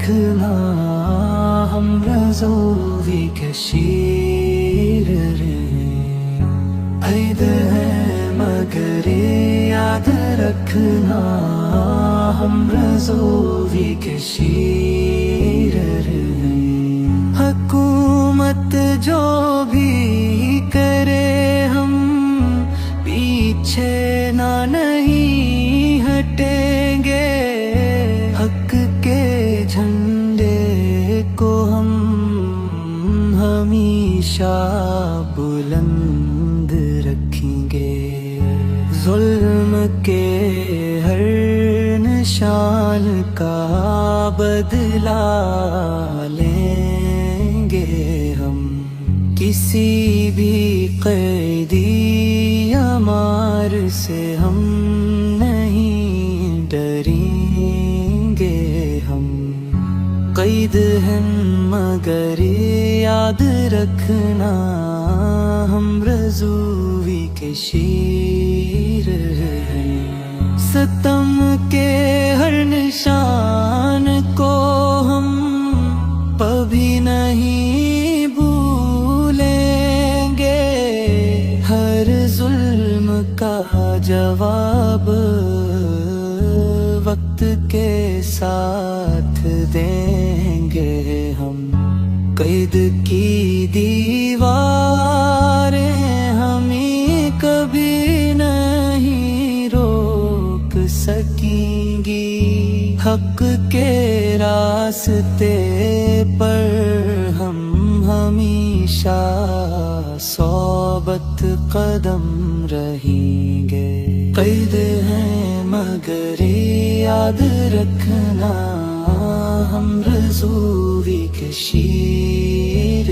رکھنا ہم رضوی کے شیر رہے، عید ہے مگر یاد رکھنا ہم رضوی کے شیر رہے۔ حکومت جو بھی کرے ہم پیچھے نہ نہیں ہٹیں گے، حق کے جھنڈے کو ہم ہمیشہ بلند رکھیں گے، ظلم کے ہر نشان کا بدلہ لیں گے ہم، کسی بھی قیدی یا مار سے ہم نہیں ڈریں گے ہم، قید ہیں مگر یاد رکھنا ہم رضوی کے شیر ہیں، ستم کے ہر نشان کو ہم کبھی نہیں بھولیں گے، ہر ظلم کا جواب وقت کے ساتھ دیں گے ہم، قید کی دیواریں ہمیں کبھی نہیں روک سکیں گی، حق کے راستے پر ہم ہمیشہ ثابت قدم رہیں گے، قید ہیں مگر یاد رکھنا ہم رضوی کے شیر